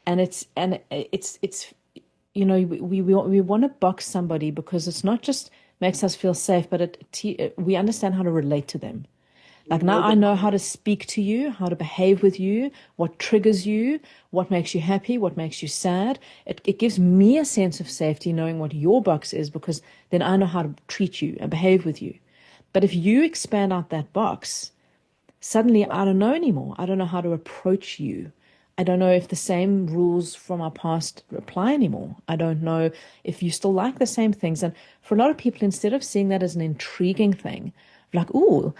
And it's we want to box somebody because it's not just makes us feel safe, but we understand how to relate to them. We Like now know I them. know how to speak to you, how to behave with you, what triggers you, what makes you happy, what makes you sad. It gives me a sense of safety knowing what your box is because then I know how to treat you and behave with you. But if you expand out that box, suddenly I don't know anymore. I don't know how to approach you. I don't know if the same rules from our past apply anymore. I don't know if you still like the same things. And for a lot of people, instead of seeing that as an intriguing thing, like, oh,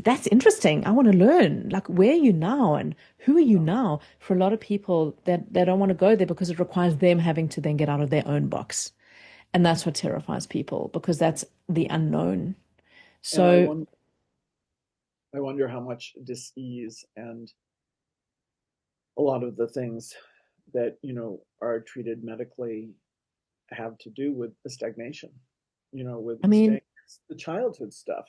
that's interesting. I want to learn. Like, where are you now? And who are you now? For a lot of people, that they don't want to go there because it requires them having to then get out of their own box. And that's what terrifies people because that's the unknown. And So, I wonder how much dis-ease and a lot of the things that, are treated medically have to do with the stagnation, with I mean, staying, the childhood stuff.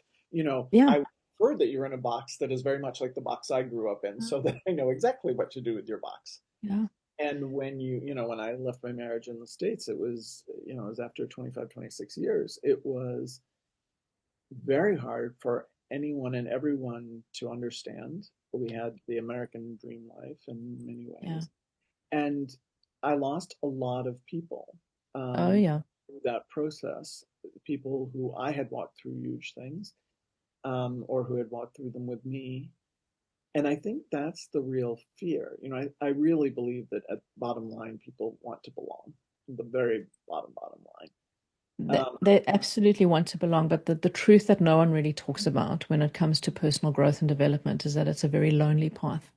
yeah, I heard that you're in a box that is very much like the box I grew up in, so that I know exactly what to do with your box. yeah. And when when I left my marriage in the States, it was after 25, 26 years. It was very hard for anyone and everyone to understand. We had the American dream life in many Yeah. ways. And I lost a lot of people Oh, um, yeah. through that process, people who I had walked through huge things or who had walked through them with me. And I think that's the real fear. I really believe that at bottom line, people want to belong, the very bottom line. Um, They absolutely want to belong, but the truth that no one really talks about when it comes to personal growth and development is that it's a very lonely path.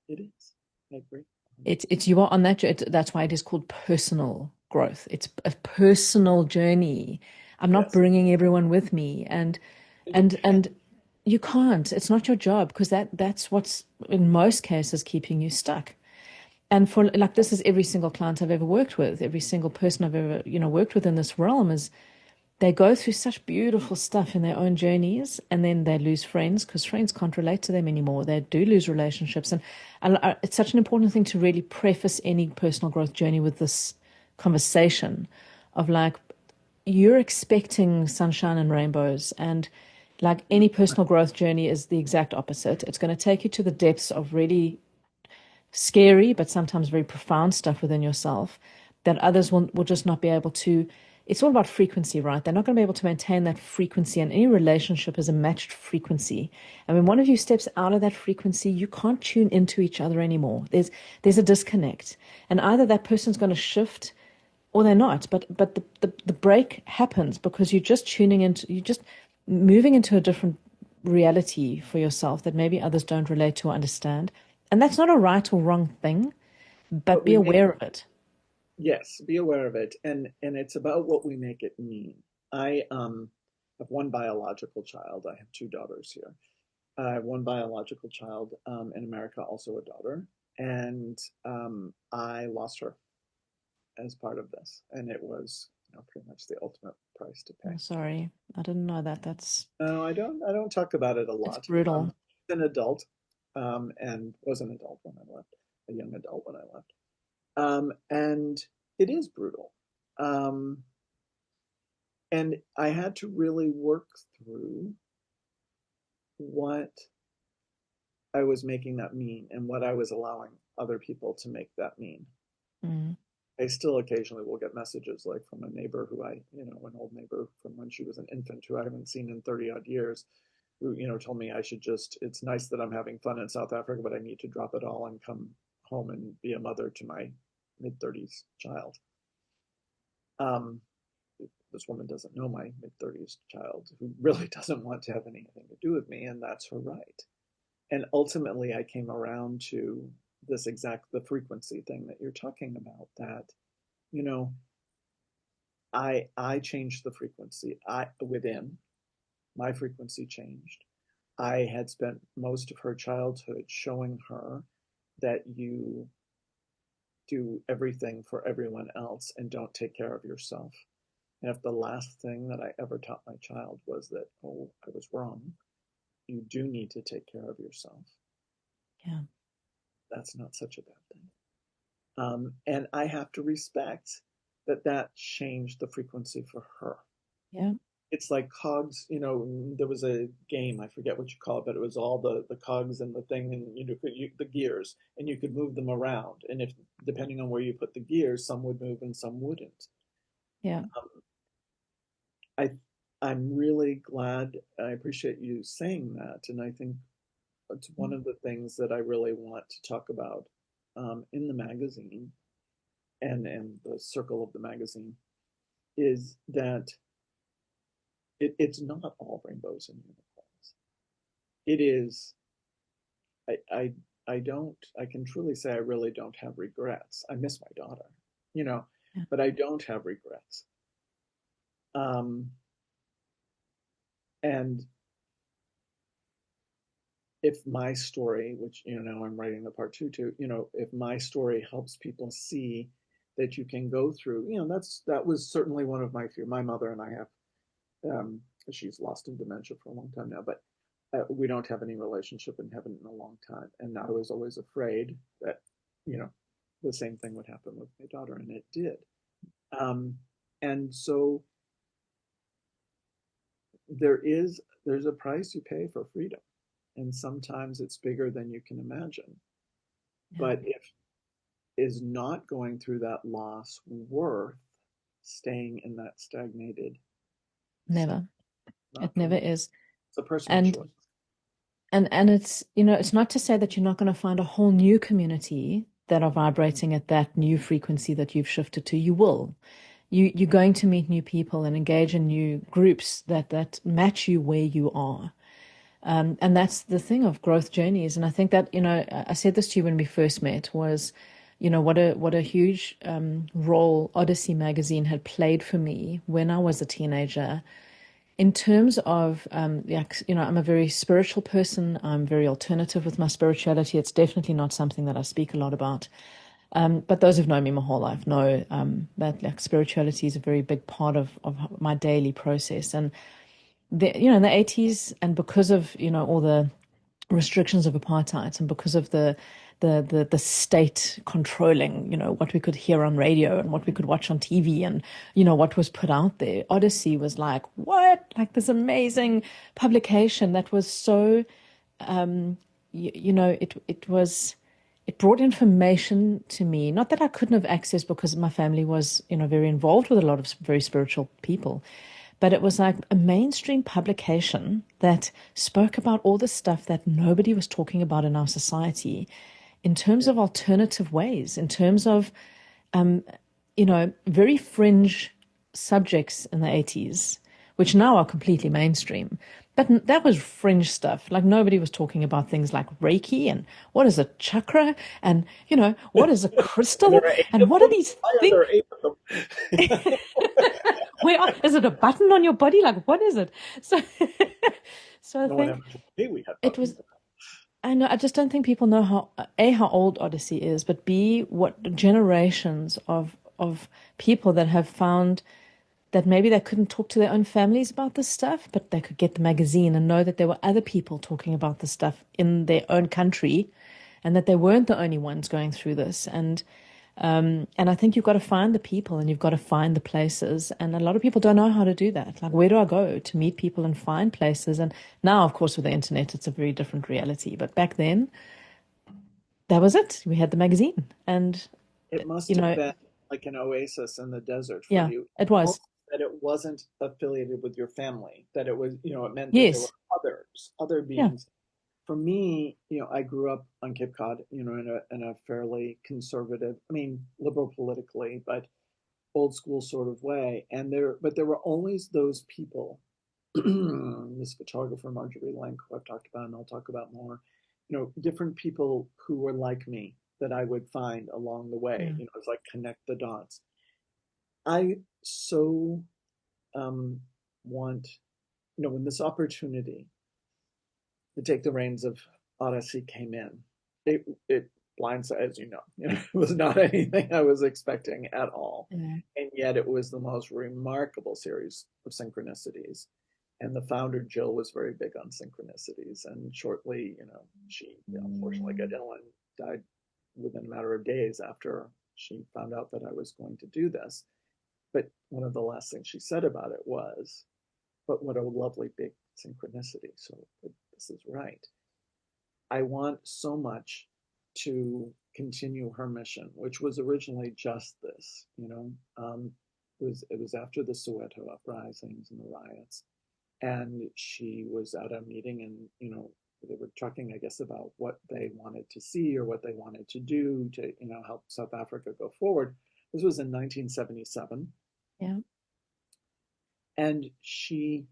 it is. I agree. It's you are on that journey. That's why it is called personal growth. It's a personal journey. I'm not Yes. bringing everyone with me, and And you and can't. and you can't. It's not your job because that's what's in most cases keeping you stuck. And for like this is every single client I've ever worked with, every single person I've ever, worked with in this realm is they go through such beautiful stuff in their own journeys and then they lose friends because friends can't relate to them anymore. They do lose relationships. And it's such an important thing to really preface any personal growth journey with this conversation of like, you're expecting sunshine and rainbows. And like any personal growth journey is the exact opposite. It's going to take you to the depths of really scary, but sometimes very profound stuff within yourself that others will just not be able to. It's all about frequency, right? They're not going to be able to maintain that frequency, and any relationship is a matched frequency. And when one of you steps out of that frequency, you can't tune into each other anymore. There's a disconnect, and either that person's going to shift or they're not. But the break happens because you're just moving into a different reality for yourself that maybe others don't relate to or understand. And that's not a right or wrong thing, but But be we make aware of it. Yes, be aware of it, and it's about what we make it mean. I have one biological child. I have two daughters here. I have one biological child in America, also a daughter, and I lost her as part of this, and it was pretty much the ultimate price to pay. I'm sorry. I didn't know that. No, I don't talk about it a It's lot. brutal. An adult, and was an adult when I left, a young adult when I left, and it is brutal. Um, And I had to really work through what I was making that mean and what I was allowing other people to make that mean. Mm. I still occasionally will get messages like from a neighbor who an old neighbor from when she was an infant who I haven't seen in 30 odd years, who, told me I should it's nice that I'm having fun in South Africa, but I need to drop it all and come home and be a mother to my mid 30s child. Um, this woman doesn't know my mid 30s child who really doesn't want to have anything to do with me, and that's her right. And ultimately, I came around to the frequency thing that you're talking about. That you know, I changed the frequency. I within my frequency changed. I had spent most of her childhood showing her that you do everything for everyone else and don't take care of yourself. And if the last thing that I ever taught my child was that, oh, I was wrong, you do need to take care of yourself. Yeah. That's not such a bad thing. And I have to respect that that changed the frequency for her. Yeah. It's like cogs, there was a game, I forget what you call it, but it was all the cogs and the thing, and the gears, and you could move them around. And if depending on where you put the gears, some would move and some wouldn't. Yeah. I I'm really glad. I appreciate you saying that, and I think it's one of the things that I really want to talk about in the magazine and the circle of the magazine is that it's not all rainbows and unicorns. It is. I, I I can truly say I really don't have regrets. I miss my daughter, you know, Yeah. but I don't have regrets. Um, and if my story, which now I'm writing the part two too, if my story helps people see that you can go through, that was certainly one of my fear. My mother and I have, um, she's lost in dementia for a long time now, but we don't have any relationship and haven't in a long time. And I was always afraid that, you know, the same thing would happen with my daughter, and it did. Um, and so there's a price you pay for freedom, and sometimes it's bigger than you can imagine. Yeah. But if is not going through that loss worth staying in that stagnated state? Never. It Not for never me. is. It's a personal And choice. and it's, it's not to say that you're not going to find a whole new community that are vibrating at that new frequency that you've shifted to. You will. You're going to meet new people and engage in new groups that match you where you are. And that's the thing of growth journeys. And I think that, I said this to you when we first met was, what a huge role Odyssey Magazine had played for me when I was a teenager in terms of, I'm a very spiritual person. I'm very alternative with my spirituality. It's definitely not something that I speak a lot about. But those who've known me my whole life know that like spirituality is a very big part of my daily process. And in the 80s, and because of, all the restrictions of apartheid and because of the state controlling, what we could hear on radio and what we could watch on TV and, what was put out there, Odyssey was like, what? Like this amazing publication that was so, it brought information to me, not that I couldn't have access because my family was, very involved with a lot of very spiritual people, but it was like a mainstream publication that spoke about all the stuff that nobody was talking about in our society in terms Yeah. of alternative ways, in terms of, very fringe subjects in the 80s, which now are completely mainstream. But that was fringe stuff. Like nobody was talking about things like Reiki and what is a chakra and, what is a And crystal there are eight and of what are them. these Why are things? there eight of them? Is it a button on your body? Like, what is it? So, so I No one think ever told me we had it buttons. was, I know, I just don't think people know how, A, how old Odyssey is, but B, what generations of people that have found that maybe they couldn't talk to their own families about this stuff, but they could get the magazine and know that there were other people talking about this stuff in their own country and that they weren't the only ones going through this. And I think you've got to find the people and you've got to find the places. And a lot of people don't know how to do that. Like, where do I go to meet people and find places? And now, of course, with the internet, it's a very different reality. But back then, that was it. We had the magazine. And, It must you have know, been like an oasis in the desert for yeah, you. it was. Also, that it wasn't affiliated with your family, that it was, it meant that there were Yes. other Yeah. beings. For me, I grew up on Cape Cod, in a fairly conservative, I mean, liberal politically, but old school sort of way. But there were always those people, this photographer, Marjorie Lang, who I've talked about and I'll talk about more, different people who were like me that I would find along the way. Yeah. It's like connect the dots. I so want, when this opportunity to take the reins of Odyssey came in, it blindsided, as it was not anything I was expecting at all. Yeah. And yet it was the most remarkable series of synchronicities. And the founder, Jill, was very big on synchronicities. And shortly, she unfortunately got ill and died within a matter of days after she found out that I was going to do this. But one of the last things she said about it was, but what a lovely big synchronicity. So this is right. I want so much to continue her mission, which was originally just this, it was after the Soweto uprisings and the riots, and she was at a meeting, and they were talking, I guess, about what they wanted to see or what they wanted to do to help South Africa go forward. This was in 1977, Yeah. and she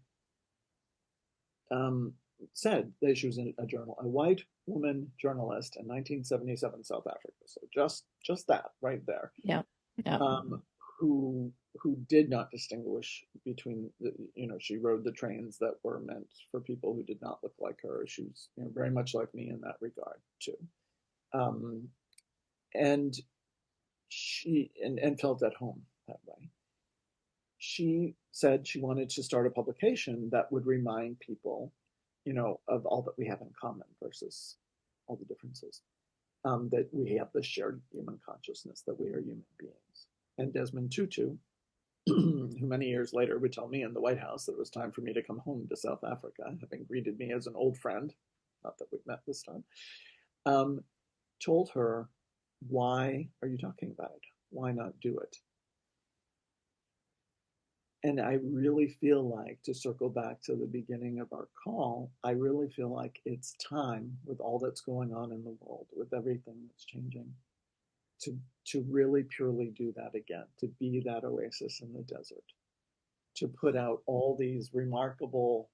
said that she was in a white woman journalist in 1977 South Africa. So just that right there. Yeah. Yeah. Who did not distinguish between she rode the trains that were meant for people who did not look like her. She was very much like me in that regard too, and she and felt at home that way. She said she wanted to start a publication that would remind people, of all that we have in common versus all the differences. That we have this shared human consciousness, that we are human beings. And Desmond Tutu, who many years later would tell me in the White House that it was time for me to come home to South Africa, having greeted me as an old friend, not that we've met this time, told her, why are you talking about it? Why not do it? And I really feel like, to circle back to the beginning of our call, I really feel like it's time, with all that's going on in the world, with everything that's changing, to really purely do that again, to be that oasis in the desert, to put out all these remarkable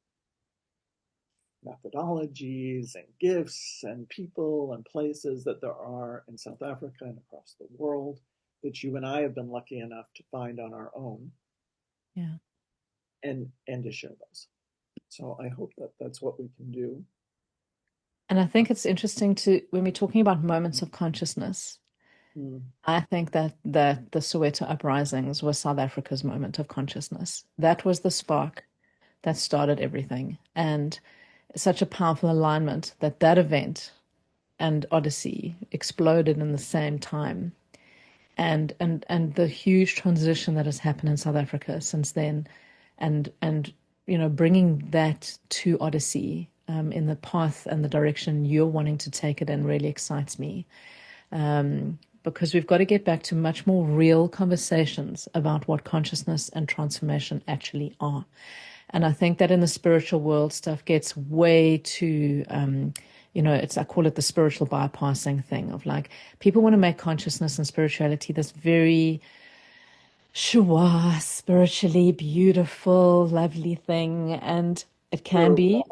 methodologies and gifts and people and places that there are in South Africa and across the world, that you and I have been lucky enough to find on our own. Yeah. And to share those. So I hope that that's what we can do. And I think it's interesting when we're talking about moments of consciousness, I think that the Soweto uprisings was South Africa's moment of consciousness. That was the spark that started everything. And such a powerful alignment that event and Odyssey exploded in the same time. And the huge transition that has happened in South Africa since then, and bringing that to Odyssey in the path and the direction you're wanting to take it in really excites me, because we've got to get back to much more real conversations about what consciousness and transformation actually are. And I think that in the spiritual world, stuff gets way too, I call it the spiritual bypassing thing of like, people want to make consciousness and spirituality this very shua, spiritually beautiful, lovely thing. And it can be,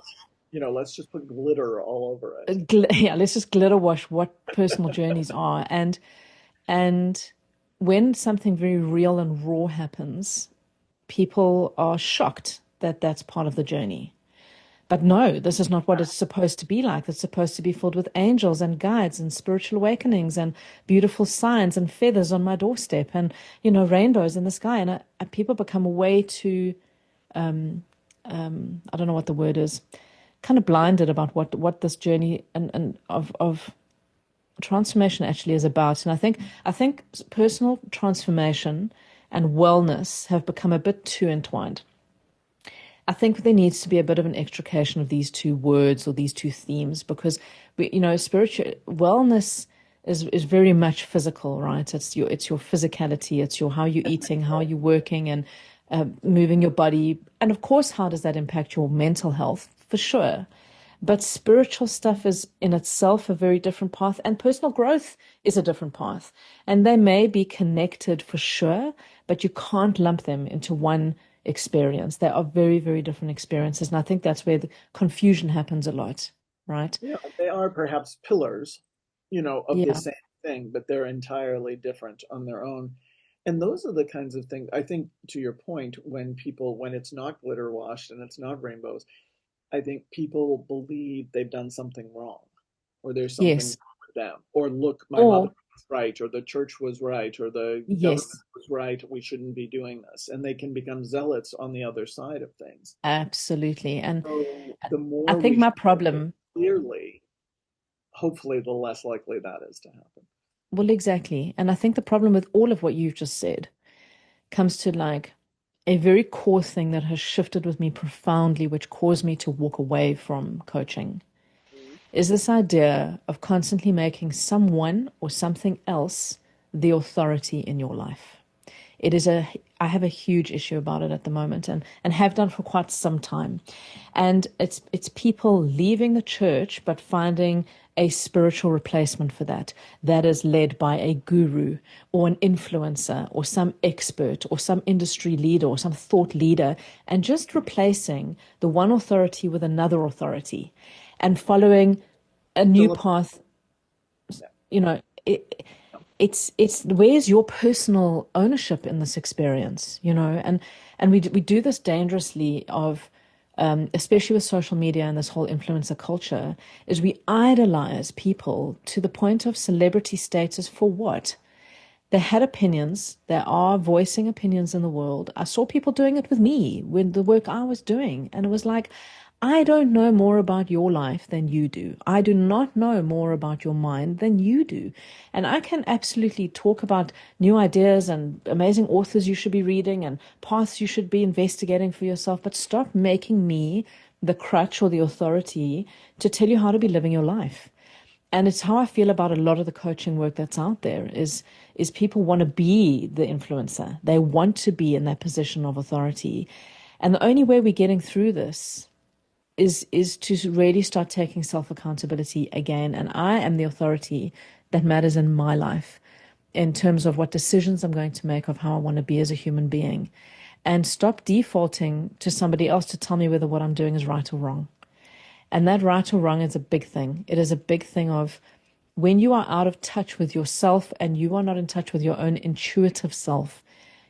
Let's just put glitter all over it. yeah, let's just glitter wash what personal journeys are. And when something very real and raw happens, people are shocked that that's part of the journey. But no, this is not what it's supposed to be like. It's supposed to be filled with angels and guides and spiritual awakenings and beautiful signs and feathers on my doorstep and, rainbows in the sky. And people become way too, I don't know what the word is, kind of blinded about what this journey and of transformation actually is about. And I think personal transformation and wellness have become a bit too entwined. I think there needs to be a bit of an extrication of these two words or these two themes, because spiritual wellness is very much physical, right? It's your physicality, it's your how you're eating, how you're working, and moving your body, and of course, how does that impact your mental health? For sure. But spiritual stuff is in itself a very different path, and personal growth is a different path. And they may be connected for sure, but you can't lump them into one experience. They are very, very different experiences. And I think that's where the confusion happens a lot, right? Yeah, they are perhaps pillars, of the Yeah. same thing, but they're entirely different on their own. And those are the kinds of things, I think, to your point, when it's not glitter washed and it's not rainbows, I think people believe they've done something wrong, or there's something Yes. wrong with them. Or look, my Or mother right, or the church was right, or the government Yes, was right, we shouldn't be doing this. And they can become zealots on the other side of things. absolutely. And So the I more think we my show it problem, clearly, hopefully the less likely that is to happen. well, exactly. And I think the problem with all of what you've just said comes to like a very core thing that has shifted with me profoundly, which caused me to walk away from coaching, Mhm. is this idea of constantly making someone or something else the authority in your life. It is a I have a huge issue about it at the moment and have done for quite some time. And it's people leaving the church but finding a spiritual replacement for that that is led by a guru or an influencer or some expert or some industry leader or some thought leader and just replacing the one authority with another authority and following a new Philip, path, yeah, you know, it's where's your personal ownership in this experience, and we do this dangerously of especially with social media and this whole influencer culture, is we idolize people to the point of celebrity status for what? They had opinions. They are voicing opinions in the world. I saw people doing it with me with the work I was doing. And it was like, I don't know more about your life than you do. I do not know more about your mind than you do. And I can absolutely talk about new ideas and amazing authors you should be reading and paths you should be investigating for yourself. But stop making me the crutch or the authority to tell you how to be living your life. And it's how I feel about a lot of the coaching work that's out there is people want to be the influencer. They want to be in that position of authority. And the only way we're getting through this is to really start taking self-accountability again. And I am the authority that matters in my life in terms of what decisions I'm going to make of how I want to be as a human being. And stop defaulting to somebody else to tell me whether what I'm doing is right or wrong. And that right or wrong is a big thing. It is a big thing of when you are out of touch with yourself and you are not in touch with your own intuitive self,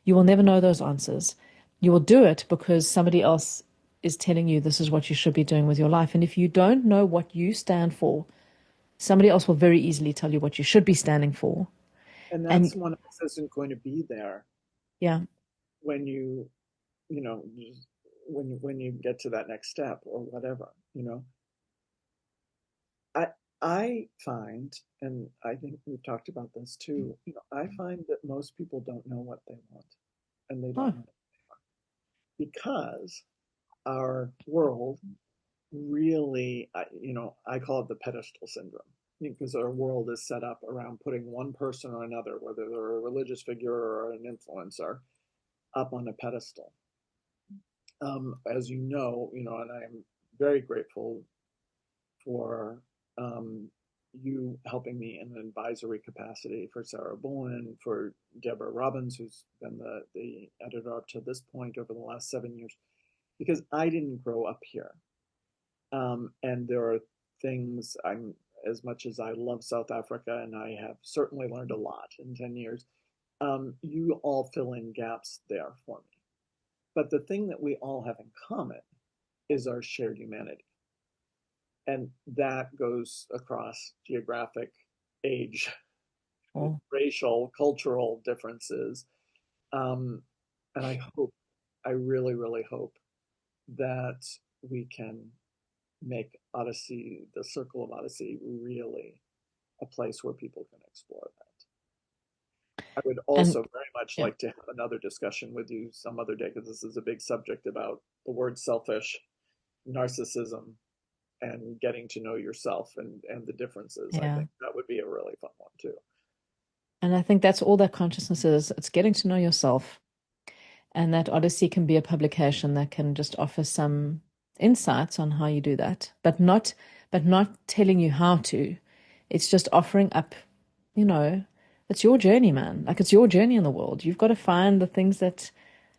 you will never know those answers. You will do it because somebody else is telling you this is what you should be doing with your life. And if you don't know what you stand for, somebody else will very easily tell you what you should be standing for. and And that's one of us isn't going to be there yeah, when you know, when you get to that next step or whatever, you know. I I find, and I think we've talked about this too, you know, I find that most people don't know what they want, and they oh, don't know because our world really, you know, I call it the pedestal syndrome because our world is set up around putting one person or another, whether they're a religious figure or an influencer, up on a pedestal. As you know, and I'm very grateful for you helping me in an advisory capacity for Sarah Bowen, for Deborah Robbins, who's been the editor up to this point over the last 7 years, because I didn't grow up here. And there are things as much as I love South Africa, and I have certainly learned a lot in 10 years, you all fill in gaps there for me. But the thing that we all have in common is our shared humanity. And that goes across geographic, age, oh. racial, cultural differences. Um, and I really, really hope that we can make Odyssey, the Circle of Odyssey, really a place where people can explore that. I would And also very much yeah, like to have another discussion with you some other day because this is a big subject about the word selfish, narcissism, and getting to know yourself and the differences. I yeah. think that would be a really fun one too. And I think that's all that consciousness is. It's getting to know yourself. And that Odyssey can be a publication that can just offer some insights on how you do that, but not telling you how to. It's just offering up, you know, it's your journey, man. Like it's your journey in the world. You've got to find the things that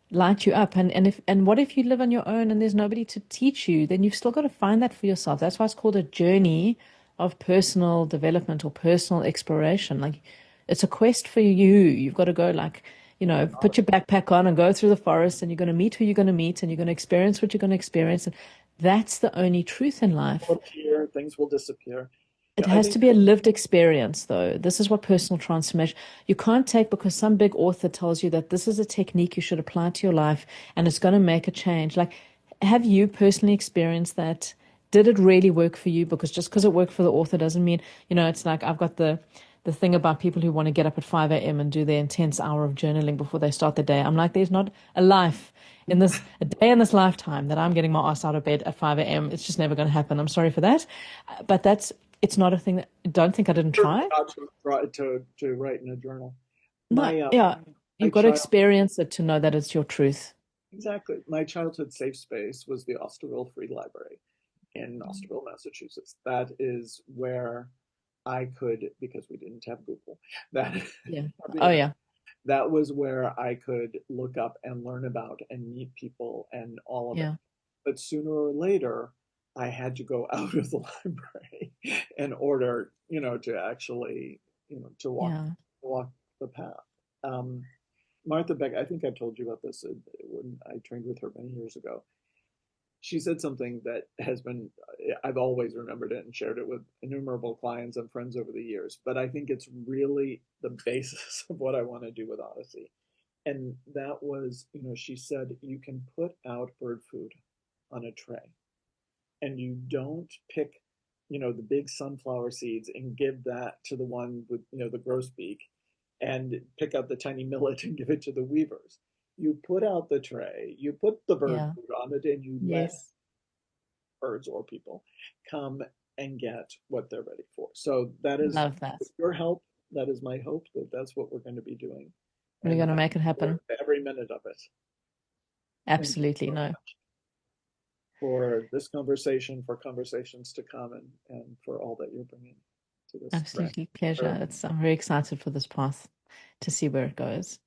light you up. And what if you live on your own and there's nobody to teach you? Then you've still got to find that for yourself. That's why it's called a journey of personal development or personal exploration. Like it's a quest for you. You've got to go like, put your backpack on and go through the forest and you're going to meet who you're going to meet and you're going to experience what you're going to experience. And that's the only truth in Will life. appear, things will disappear. It Yeah, I has think to be a lived experience, though. This is what personal transformation, you can't take because some big author tells you that this is a technique you should apply to your life and it's going to make a change. Like, have you personally experienced that? Did it really work for you? Because just because it worked for the author doesn't mean, it's like I've got the thing about people who want to get up at 5 a.m. and do their intense hour of journaling before they start the day. I'm like, there's not a life in this, a day in this lifetime that I'm getting my ass out of bed at 5 a.m. It's just never going to happen. I'm sorry for that. But it's not a thing that, don't think I didn't certainly try. not to write in a journal. No, My yeah, my you've got to child experience it to know that it's your truth. exactly. My childhood safe space was the Osterville Free Library in Osterville, Massachusetts. That is where I could, because we didn't have Google, that Yeah. the Oh, internet, yeah. that was where I could look up and learn about and meet people and all of it. Yeah. But sooner or later, I had to go out of the library in order, to actually, to Yeah. walk the path. Um, Martha Beck, I think I told you about this when I trained with her many years ago. She said something that has been, I've always remembered it and shared it with innumerable clients and friends over the years, but I think it's really the basis of what I want to do with Odyssey. And that was, she said, you can put out bird food on a tray and you don't pick, the big sunflower seeds and give that to the one with, the grosbeak and pick out the tiny millet and give it to the weavers. You put out the tray, you put the bird Yeah. food on it, and you let Yes. birds or people come and get what they're ready for. So that is Love that. with your help. That is my hope that that's what we're going to be doing. We're And going to I make it look forward happen. to every minute of it. Thank you Absolutely. so No, much for this conversation, for conversations to come, and for all that you're bringing to this track. absolutely pleasure. I'm very excited for this path to see where it goes.